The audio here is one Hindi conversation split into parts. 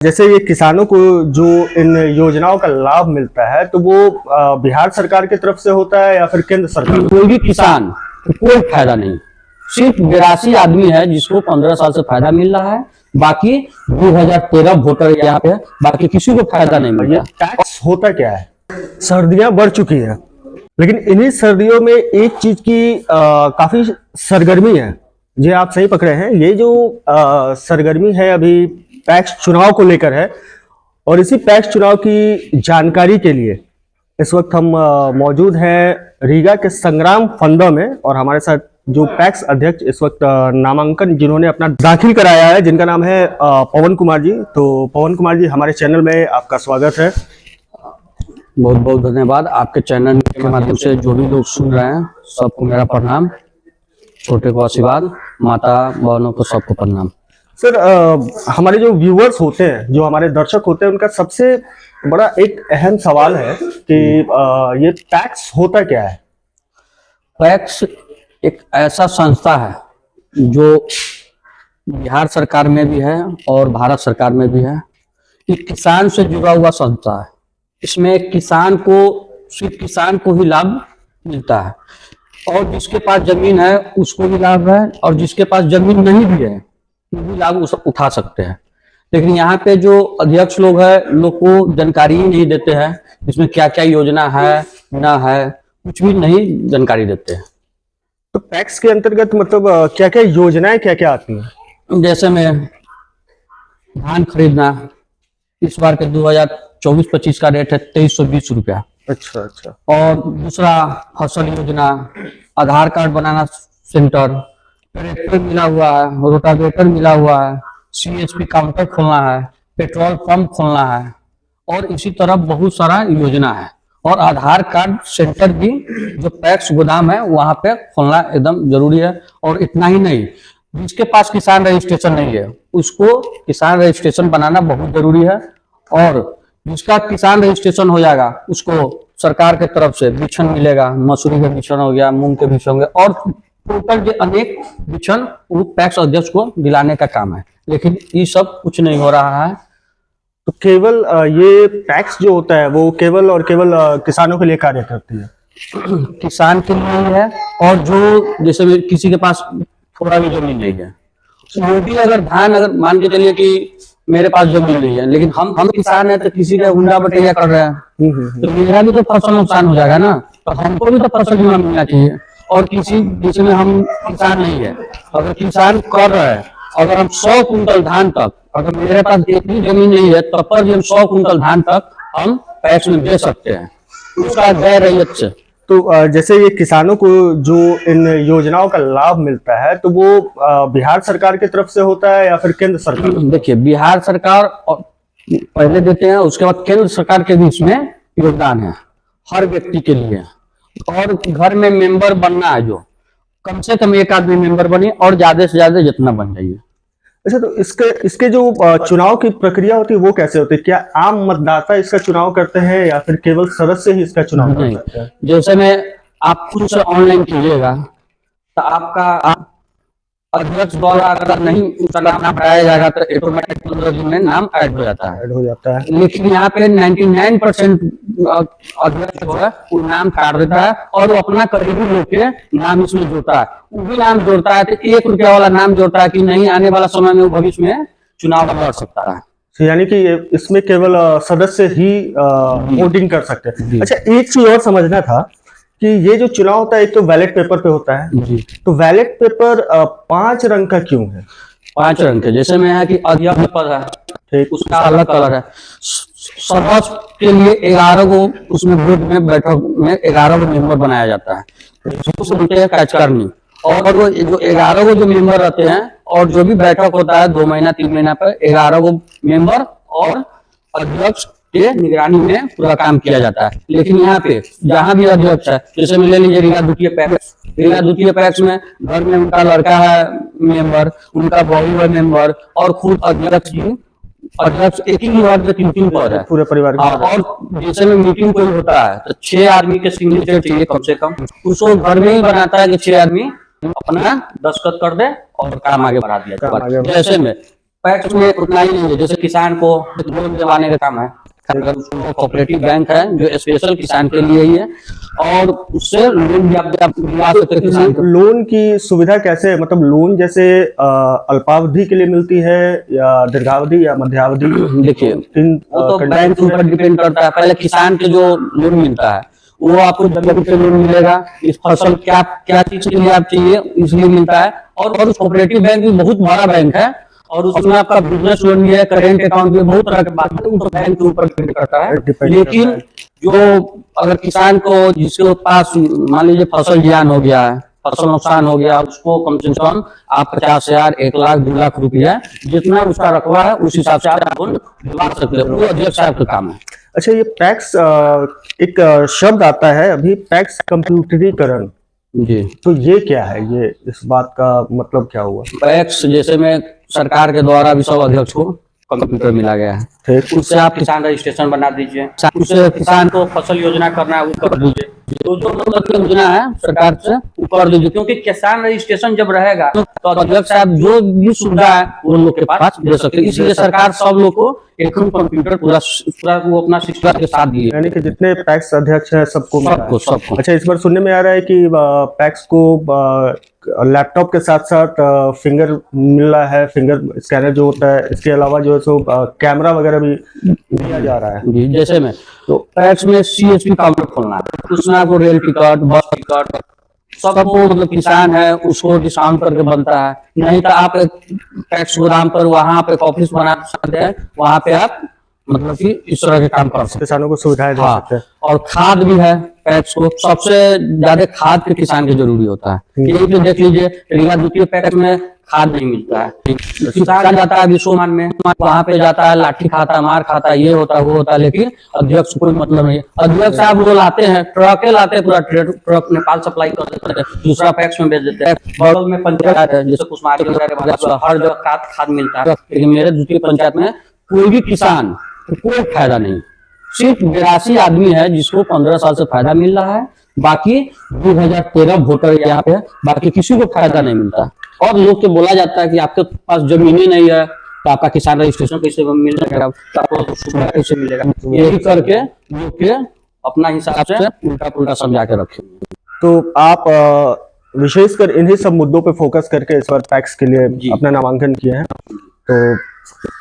जैसे ये किसानों को जो इन योजनाओं का लाभ मिलता है तो वो बिहार सरकार की तरफ से होता है या फिर केंद्र सरकार? कोई भी किसान को कोई फायदा नहीं। सिर्फ 82 आदमी है जिसको 15 साल से फायदा मिल रहा है, बाकी 2013 वोटर यहाँ पे, बाकी किसी को फायदा नहीं मिल रहा। टैक्स होता क्या है? सर्दियां बढ़ चुकी है, लेकिन इन्हीं सर्दियों में एक चीज की काफी सरगर्मी है। जी आप सही पकड़े हैं, ये जो सरगर्मी है अभी पैक्स चुनाव को लेकर है। और इसी पैक्स चुनाव की जानकारी के लिए इस वक्त हम मौजूद हैं रीगा के संग्राम फंदा में, और हमारे साथ जो पैक्स अध्यक्ष इस वक्त नामांकन जिन्होंने अपना दाखिल कराया है, जिनका नाम है पवन कुमार जी। तो पवन कुमार जी, हमारे चैनल में आपका स्वागत है। बहुत बहुत धन्यवाद। आपके चैनल के माध्यम से जो भी लोग सुन रहे हैं सबको मेरा प्रणाम, छोटे को आशीर्वाद, माता बहनों को सबको प्रणाम। सर, हमारे जो व्यूअर्स होते हैं, जो हमारे दर्शक होते हैं, उनका सबसे बड़ा एक अहम सवाल है कि ये पैक्स होता क्या है? पैक्स एक ऐसा संस्था है जो बिहार सरकार में भी है और भारत सरकार में भी है। ये किसान से जुड़ा हुआ संस्था है। इसमें किसान को, सिर्फ किसान को ही लाभ मिलता है, और जिसके पास जमीन है उसको भी लाभ है, और जिसके पास जमीन नहीं भी है वो भी लाभ उठा सकते हैं। लेकिन यहाँ पे जो अध्यक्ष लोग हैं, लोग को जानकारी ही नहीं देते हैं इसमें क्या क्या योजना है ना है, कुछ भी नहीं जानकारी देते हैं। तो पैक्स के अंतर्गत मतलब क्या क्या योजनाएं क्या क्या आती हैं? जैसे में धान खरीदना, इस बार के 2024-25 का रेट है 2320 रुपया। अच्छा अच्छा। और दूसरा फसल योजना, आधार कार्ड बनाना सेंटर, ट्रैक्टर मिला हुआ है, रोटावेटर मिला हुआ है, CSP काउंटर खोलना है, पेट्रोल पंप खोलना है, और इसी तरह बहुत सारा योजना है। और आधार कार्ड सेंटर भी जो पैक्स गोदाम है वहां पे खोलना एकदम जरूरी है। और इतना ही नहीं, जिसके पास किसान रजिस्ट्रेशन नहीं है उसको किसान रजिस्ट्रेशन बनाना बहुत जरूरी है। और जिसका किसान रजिस्ट्रेशन हो जाएगा उसको सरकार के तरफ से बिछन मिलेगा, मसूरी का बिछन हो गया, मूंग के बिछन हो गया, और टोटल जो अनेक बिछन वो पैक्स अध्यक्ष को दिलाने का काम है। लेकिन ये सब कुछ नहीं हो रहा है। तो केवल ये टैक्स जो होता है वो केवल और केवल किसानों के लिए कार्य करती है? किसान के लिए है, और जो जैसे किसी के पास थोड़ा भी जमीन नहीं है, वो भी अगर धान, अगर मान के चलिए कि मेरे पास जमीन नहीं है लेकिन हम किसान है तो किसी का हुंडा बटैया कर रहे हैं, तो मेरा भी तो फसल नुकसान हो जाएगा ना। तो हमको भी तो फसल बीमा मिलना चाहिए। और किसी जिसमें हम किसान नहीं है, अगर किसान कर रहे हैं, अगर हम 100 कुंटल धान तक, अगर मेरे पास इतनी जमीन नहीं है तब पर भी हम 100 कुंटल धान तक हम पैक्स में दे सकते हैं, उसका गैर रैयत से। तो जैसे ये किसानों को जो इन योजनाओं का लाभ मिलता है तो वो बिहार सरकार की तरफ से होता है या फिर केंद्र सरकार? देखिए, बिहार सरकार पहले देते हैं, उसके बाद केंद्र सरकार के भी इसमें योगदान है हर व्यक्ति के लिए। और घर में मेंबर बनना है, जो कम से कम एक आदमी मेंबर बने, और ज्यादा से ज्यादा जितना बन जाइए। अच्छा, तो इसके जो चुनाव की प्रक्रिया होती है वो कैसे होती है? क्या आम मतदाता इसका चुनाव करते हैं या फिर केवल सदस्य ही इसका चुनाव कर सकते हैं? जैसे में आप खुद से ऑनलाइन कीजिएगा तो आपका अध्यक्ष द्वारा अगर नहीं उसका नाम हटाया जाएगा तो ऑटोमेटिक 15 दिन में नाम ऐड हो जाता है। लेकिन यहाँ पे 99% अध्यक्ष जो है वो नाम काट देता है, और वो अपना करीबी लोग के नाम इसमें जोड़ता है। वो भी नाम जोड़ता है तो 1 रुपया वाला नाम जोड़ता है कि नहीं, आने वाला समय में वो भविष्य में चुनाव लड़ सकता है। यानी कि इसमें केवल सदस्य ही वोटिंग कर सकते हैं। अच्छा, एक चीज और समझना था कि ये जो चुनाव होता है एक तो बैलेट पेपर पे होता है जी। तो बैलेट पेपर 5 रंग का क्यों है? 5 रंग के, जैसे में है कि अध्यक्ष पद है, ठीक, उसका अलग कलर है। सदस्य के लिए 11 को उसमें वोट में बैठक में 11 को मेंबर बनाया जाता है, उसको बोलते हैं कार्यकारिणी। और वो जो 11 को जो मेंबर रहते हैं, और जो भी बैठक होता है 2 महीना 3 महीना पर 11 को मेंबर और अध्यक्ष के निगरानी में पूरा काम किया जाता है। लेकिन यहाँ पे जहाँ भी अध्यक्ष है, जैसे में ले लीजिए रीगा द्वितीय पैक्स में घर में उनका लड़का है मेंबर, उनका बहू है मेंबर, और खुद अध्यक्ष जी, अध्यक्ष एक ही वार्ड में 3 पद है पूरे परिवार का। और जैसे में मीटिंग कोई होता है तो 6 आदमी के सिग्नेचर चाहिए कम से कम, उसको घर में ही बनाता है कि 6 आदमी अपना दस्तखत कर दे और काम आगे बढ़ा दिया। जैसे में पैक्स में उतना ही नहीं है, जैसे किसान को लोन दिलवाने का काम है, अगर उसको कोऑपरेटिव बैंक है जो स्पेशल किसान के लिए ही है, और उससे लोन भी आप दिला सकते हैं किसान को। लोन की सुविधा कैसे है? मतलब लोन जैसे अल्पावधि के लिए मिलती है या दीर्घावधि या मध्यावधि? देखिए किन वो तो बैंक के ऊपर डिपेंड करता है। पहले किसान के जो लोन मिलता है वो आपको जमीन पे लोन मिलेगा, इस फसल क्या क्या चीज के लिए आप चाहिए इसलिए मिलता है। और उस कोऑपरेटिव बैंक भी बहुत बड़ा बैंक है, और उसमें आपका बिजनेस लोन भी है, करेंट अकाउंट भी, बहुत तरह के बात है, वो बैंक के ऊपर डिपेंड करता है। लेकिन जो अगर किसान को जिसके पास मान लीजिए फसल जियान हो गया है, फसल नुकसान हो गया, उसको कम से कम आप 50,000, 1 लाख, 2 लाख रुपया जितना उसका रकबा है उस हिसाब से आप लोन दिलवा सकते हैं। वो अध्यक्ष साहब का काम है। अच्छा, ये पैक्स एक शब्द आता है अभी, पैक्स कंप्यूटरीकरण, जी, तो ये क्या है? ये इस बात का मतलब क्या हुआ? पैक्स जैसे में सरकार के द्वारा भी सब अध्यक्ष को कंप्यूटर मिला गया है, ठीक। उससे आप किसान रजिस्ट्रेशन बना दीजिए, उससे किसान को फसल योजना करना है वो कर दीजिए, तो जो मतलब की योजना है सरकार से वो कर दीजिए। क्योंकि किसान रजिस्ट्रेशन जब रहेगा तो अध्यक्ष साहब जो भी सुविधा है वो लोग के पास दे सकते हैं। इसलिए सरकार सब लोग को एक कंप्यूटर पूरा वो अपना सिस्टम के साथ दिए, यानी कि जितने पैक्स अध्यक्ष हैं सबको मिला है। सबको। अच्छा, इस बार सुनने में आ रहा है कि पैक्स को लैपटॉप के साथ साथ फिंगर मिल रहा है, फिंगर स्कैनर जो होता है, इसके अलावा जो है सो कैमरा वगैरह भी दिया जा रहा है। जी, जैसे में तो पैक्स में CSP काउंटर खोलना है, उसमें आपको रेल टिकट, बस टिकट सबको मतलब किसान है उसको डिस्काउंट करके बनता है। नहीं तो आप पैक्स गोदाम पर वहां पे ऑफिस बना सकते हैं, वहां पे आप मतलब कि इस तरह के काम कर सकते किसानों को सुविधाएं दे हैं। सकते हैं। और खाद भी है पैक्स को, सबसे ज्यादा खाद के किसान की जरूरी होता है। यही तो देख लीजिए रीवा द्वितीय पैक्स में खाद नहीं मिलता है, किसान जाता है विश्वमान में, वहां पे जाता है लाठी खाता है, मार खाता है, ये होता है वो होता है, लेकिन अध्यक्ष को कोई मतलब नहीं है। अध्यक्ष साहब वो लाते हैं, ट्रके लाते हैं, पूरा ट्रक नेपाल सप्लाई कर देते हैं, दूसरा पैक्स में भेज देते हैं। बगल में पंचायत है जैसे कुसमारी वगैरह, हर जगह खाद मिलता है, लेकिन मेरे द्वितीय पंचायत में कोई भी किसान को कोई फायदा नहीं। सिर्फ 82 आदमी है जिसको 15 साल से फायदा मिल रहा है, बाकी 2013 वोटर यहाँ पे, बाकी किसी को फायदा नहीं मिलता। और लोग के बोला जाता है कि आपके पास जमीन ही नहीं है तो आपका किसान रजिस्ट्रेशन कैसे मिलेगा, आपको सुविधा कैसे मिलेगा, यही करके लोग के अपना हिसाब से उल्टा पुल्टा समझा के रखे। तो आप विशेषकर इन्हीं सब मुद्दों पे फोकस करके इस बार पैक्स के लिए अपना नामांकन किए हैं, तो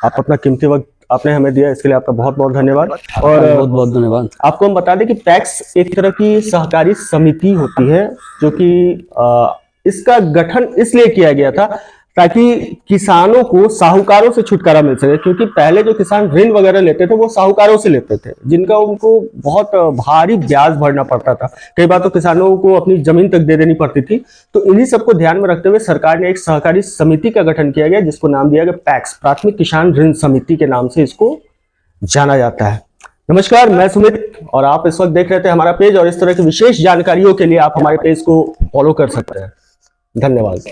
आप अपना कीमती वक्त आपने हमें दिया, इसके लिए आपका बहुत बहुत धन्यवाद। और बहुत बहुत धन्यवाद। आपको हम बता दें कि पैक्स एक तरह की सहकारी समिति होती है, जो कि इसका गठन इसलिए किया गया था ताकि किसानों को साहूकारों से छुटकारा मिल सके। क्योंकि पहले जो किसान ऋण वगैरह लेते थे वो साहूकारों से लेते थे, जिनका उनको बहुत भारी ब्याज भरना पड़ता था, कई बार तो किसानों को अपनी जमीन तक दे देनी पड़ती थी। तो इन्हीं सबको ध्यान में रखते हुए सरकार ने एक सहकारी समिति का गठन किया गया, जिसको नाम दिया गया पैक्स, प्राथमिक किसान ऋण समिति के नाम से इसको जाना जाता है। नमस्कार, मैं सुमित और आप इस वक्त देख रहे थे हमारा पेज, और इस तरह की विशेष जानकारियों के लिए आप हमारे पेज को फॉलो कर सकते हैं। धन्यवाद।